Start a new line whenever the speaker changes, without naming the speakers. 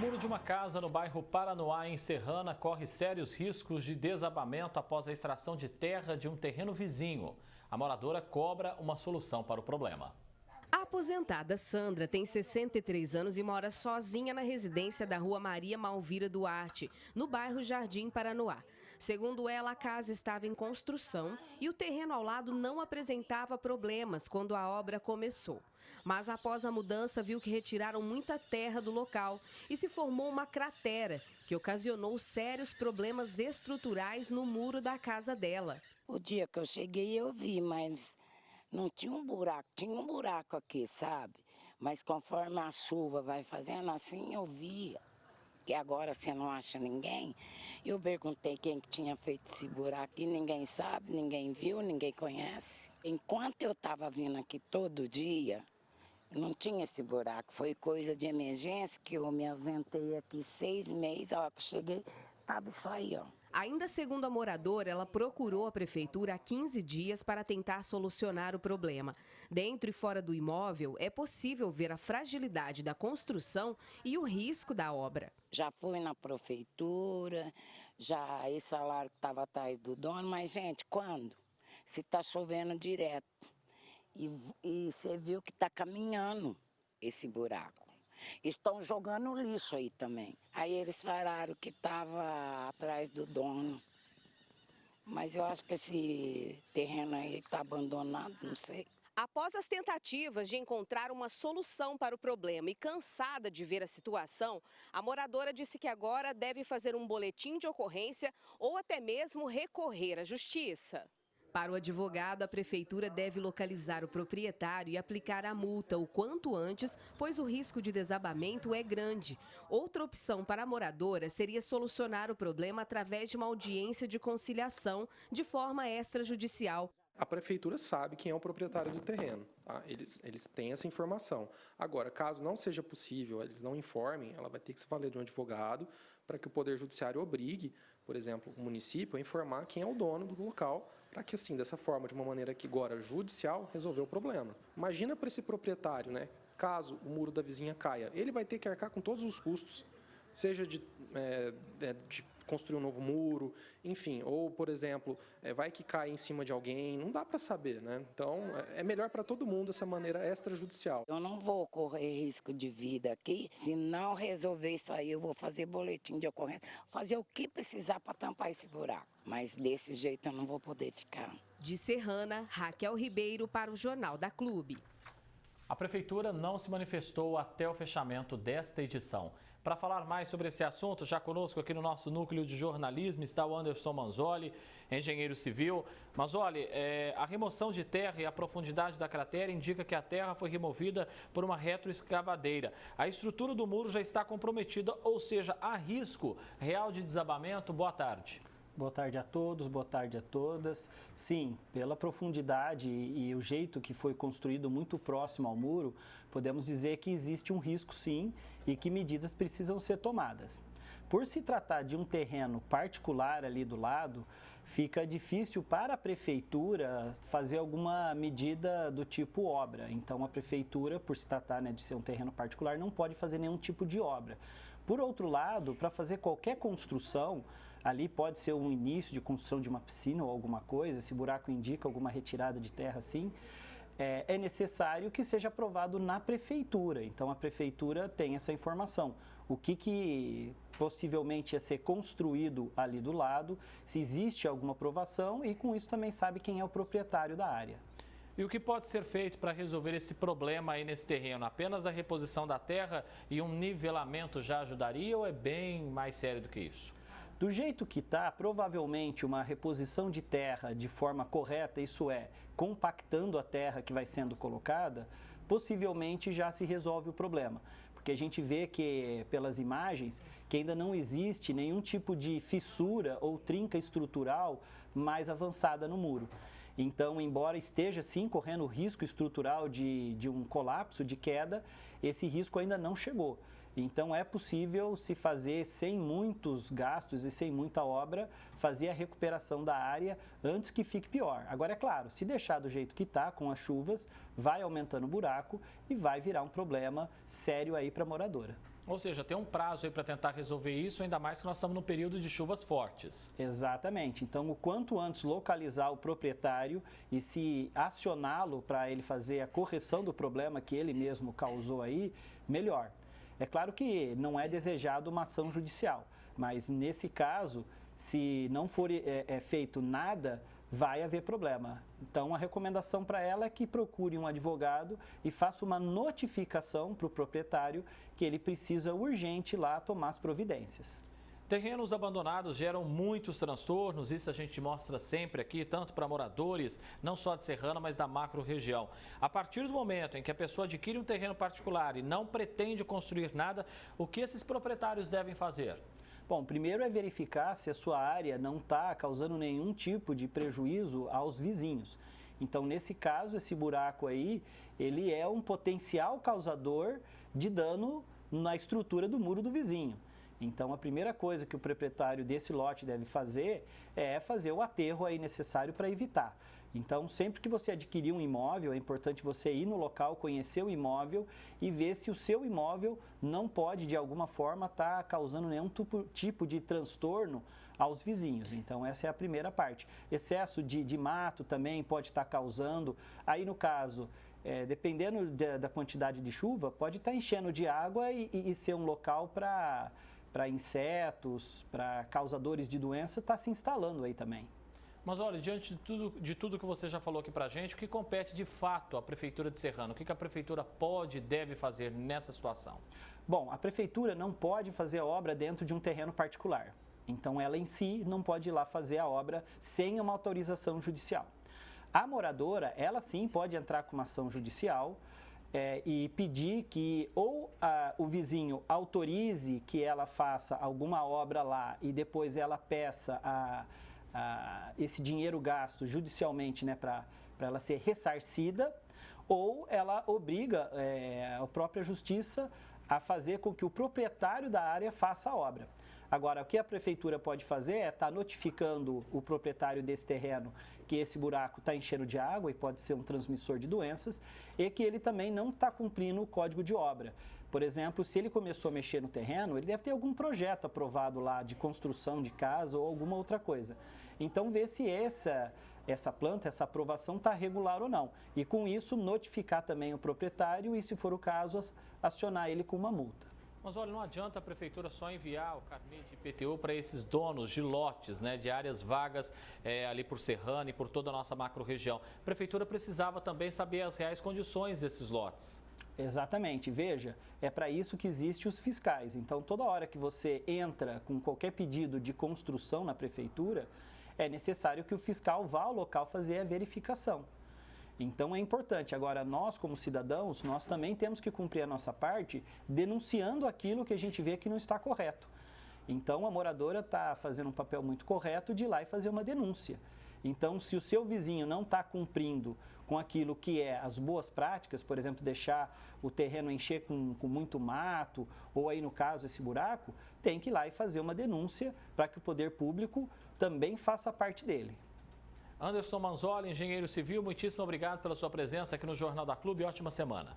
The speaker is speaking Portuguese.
muro de uma casa no bairro Paranoá, em Serrana, corre sérios riscos de desabamento após a extração de terra de um terreno vizinho. A moradora cobra uma solução para o problema.
A aposentada Sandra tem 63 anos e mora sozinha na residência da rua Maria Malvira Duarte, no bairro Jardim Paranoá. Segundo ela, a casa estava em construção e o terreno ao lado não apresentava problemas quando a obra começou. Mas após a mudança, viu que retiraram muita terra do local e se formou uma cratera que ocasionou sérios problemas estruturais no muro da casa dela.
O dia que eu cheguei eu vi, mas não tinha um buraco aqui, sabe? Mas conforme a chuva vai fazendo assim, eu via. Que agora você não acha ninguém. Eu perguntei quem que tinha feito esse buraco e ninguém sabe, ninguém viu, ninguém conhece. Enquanto eu estava vindo aqui todo dia, não tinha esse buraco. Foi coisa de emergência que eu me ausentei aqui 6 meses, a hora que eu cheguei, estava isso aí, ó.
Ainda segundo a moradora, ela procurou a prefeitura há 15 dias para tentar solucionar o problema. Dentro e fora do imóvel, é possível ver a fragilidade da construção e o risco da obra.
Já fui na prefeitura, já esse salário que estava atrás do dono, mas, gente, quando? Se está chovendo direto e você viu que está caminhando esse buraco. Estão jogando lixo aí também. Aí eles falaram que estava atrás do dono. Mas eu acho que esse terreno aí está abandonado, não sei.
Após as tentativas de encontrar uma solução para o problema e cansada de ver a situação, a moradora disse que agora deve fazer um boletim de ocorrência ou até mesmo recorrer à justiça. Para o advogado, a prefeitura deve localizar o proprietário e aplicar a multa o quanto antes, pois o risco de desabamento é grande. Outra opção para a moradora seria solucionar o problema através de uma audiência de conciliação de forma extrajudicial.
A prefeitura sabe quem é o proprietário do terreno, tá? Eles têm essa informação. Agora, caso não seja possível, eles não informem, ela vai ter que se valer de um advogado para que o Poder Judiciário obrigue, por exemplo, o município a informar quem é o dono do local, para que assim, dessa forma, de uma maneira que agora judicial, resolver o problema. Imagina para esse proprietário, né? Caso o muro da vizinha caia, ele vai ter que arcar com todos os custos, seja de construir um novo muro, enfim, ou, por exemplo, vai que cai em cima de alguém, não dá para saber, né? Então, é melhor para todo mundo essa maneira extrajudicial.
Eu não vou correr risco de vida aqui, se não resolver isso aí, eu vou fazer boletim de ocorrência, fazer o que precisar para tampar esse buraco, mas desse jeito eu não vou poder ficar.
De Serrana, Raquel Ribeiro para o Jornal da Clube.
A prefeitura não se manifestou até o fechamento desta edição. Para falar mais sobre esse assunto, já conosco aqui no nosso núcleo de jornalismo está o Anderson Manzoli, engenheiro civil. Manzoli, a remoção de terra e a profundidade da cratera indica que a terra foi removida por uma retroescavadeira. A estrutura do muro já está comprometida, ou seja, há risco real de desabamento. Boa tarde.
Boa tarde a todos, boa tarde a todas. Sim, pela profundidade e o jeito que foi construído muito próximo ao muro, podemos dizer que existe um risco sim e que medidas precisam ser tomadas. Por se tratar de um terreno particular ali do lado, fica difícil para a prefeitura fazer alguma medida do tipo obra. Então a prefeitura, por se tratar de ser um terreno particular, não pode fazer nenhum tipo de obra. Por outro lado, para fazer qualquer construção, ali pode ser um início de construção de uma piscina ou alguma coisa, esse buraco indica alguma retirada de terra assim, é necessário que seja aprovado na prefeitura. Então a prefeitura tem essa informação. O que possivelmente ia ser construído ali do lado, se existe alguma aprovação e com isso também sabe quem é o proprietário da área.
E o que pode ser feito para resolver esse problema aí nesse terreno? Apenas a reposição da terra e um nivelamento já ajudaria ou é bem mais sério do que isso?
Do jeito que está, provavelmente uma reposição de terra de forma correta, isso é, compactando a terra que vai sendo colocada, possivelmente já se resolve o problema. Porque a gente vê que, pelas imagens, que ainda não existe nenhum tipo de fissura ou trinca estrutural mais avançada no muro. Então, embora esteja sim correndo risco estrutural de um colapso, de queda, esse risco ainda não chegou. Então é possível se fazer sem muitos gastos e sem muita obra, fazer a recuperação da área antes que fique pior. Agora é claro, se deixar do jeito que está, com as chuvas, vai aumentando o buraco e vai virar um problema sério aí para a moradora.
Ou seja, tem um prazo aí para tentar resolver isso, ainda mais que nós estamos num período de chuvas fortes.
Exatamente. Então, o quanto antes localizar o proprietário e se acioná-lo para ele fazer a correção do problema que ele mesmo causou aí, melhor. É claro que não é desejado uma ação judicial, mas nesse caso, se não for feito nada, vai haver problema. Então, a recomendação para ela é que procure um advogado e faça uma notificação para o proprietário que ele precisa urgente ir lá tomar as providências.
Terrenos abandonados geram muitos transtornos, isso a gente mostra sempre aqui, tanto para moradores, não só de Serrana, mas da macro-região. A partir do momento em que a pessoa adquire um terreno particular e não pretende construir nada, o que esses proprietários devem fazer?
Bom, primeiro é verificar se a sua área não está causando nenhum tipo de prejuízo aos vizinhos. Então, nesse caso, esse buraco aí, ele é um potencial causador de dano na estrutura do muro do vizinho. Então, a primeira coisa que o proprietário desse lote deve fazer é fazer o aterro aí necessário para evitar. Então, sempre que você adquirir um imóvel, é importante você ir no local, conhecer o imóvel e ver se o seu imóvel não pode, de alguma forma, estar causando nenhum tipo de transtorno aos vizinhos. Então, essa é a primeira parte. Excesso de mato também pode estar causando. Aí, no caso, dependendo da quantidade de chuva, pode estar enchendo de água e ser um local para insetos, para causadores de doença, está se instalando aí também.
Mas olha, diante de tudo que você já falou aqui pra gente, o que compete de fato à Prefeitura de Serrana? O que a Prefeitura pode e deve fazer nessa situação?
Bom, a Prefeitura não pode fazer a obra dentro de um terreno particular. Então, ela em si não pode ir lá fazer a obra sem uma autorização judicial. A moradora, ela sim pode entrar com uma ação judicial e pedir que ou o vizinho autorize que ela faça alguma obra lá e depois ela peça esse dinheiro gasto judicialmente, né, para ela ser ressarcida, ou ela obriga a própria justiça a fazer com que o proprietário da área faça a obra. Agora, o que a prefeitura pode fazer é estar notificando o proprietário desse terreno que esse buraco está enchendo de água e pode ser um transmissor de doenças e que ele também não está cumprindo o código de obra. Por exemplo, se ele começou a mexer no terreno, ele deve ter algum projeto aprovado lá de construção de casa ou alguma outra coisa. Então, ver se essa planta, essa aprovação está regular ou não. E com isso, notificar também o proprietário e, se for o caso, acionar ele com uma multa.
Mas olha, não adianta a Prefeitura só enviar o carnê de IPTU para esses donos de lotes, né, de áreas vagas ali por Serrana e por toda a nossa macro-região. A Prefeitura precisava também saber as reais condições desses lotes.
Exatamente. Veja, é para isso que existem os fiscais. Então, toda hora que você entra com qualquer pedido de construção na Prefeitura, é necessário que o fiscal vá ao local fazer a verificação. Então é importante. Agora, nós como cidadãos, nós também temos que cumprir a nossa parte denunciando aquilo que a gente vê que não está correto. Então a moradora está fazendo um papel muito correto de ir lá e fazer uma denúncia. Então, se o seu vizinho não está cumprindo com aquilo que é as boas práticas, por exemplo, deixar o terreno encher com muito mato, ou aí no caso esse buraco, tem que ir lá e fazer uma denúncia para que o poder público também faça parte dele.
Anderson Manzoli, engenheiro civil, muitíssimo obrigado pela sua presença aqui no Jornal da Clube. Ótima semana.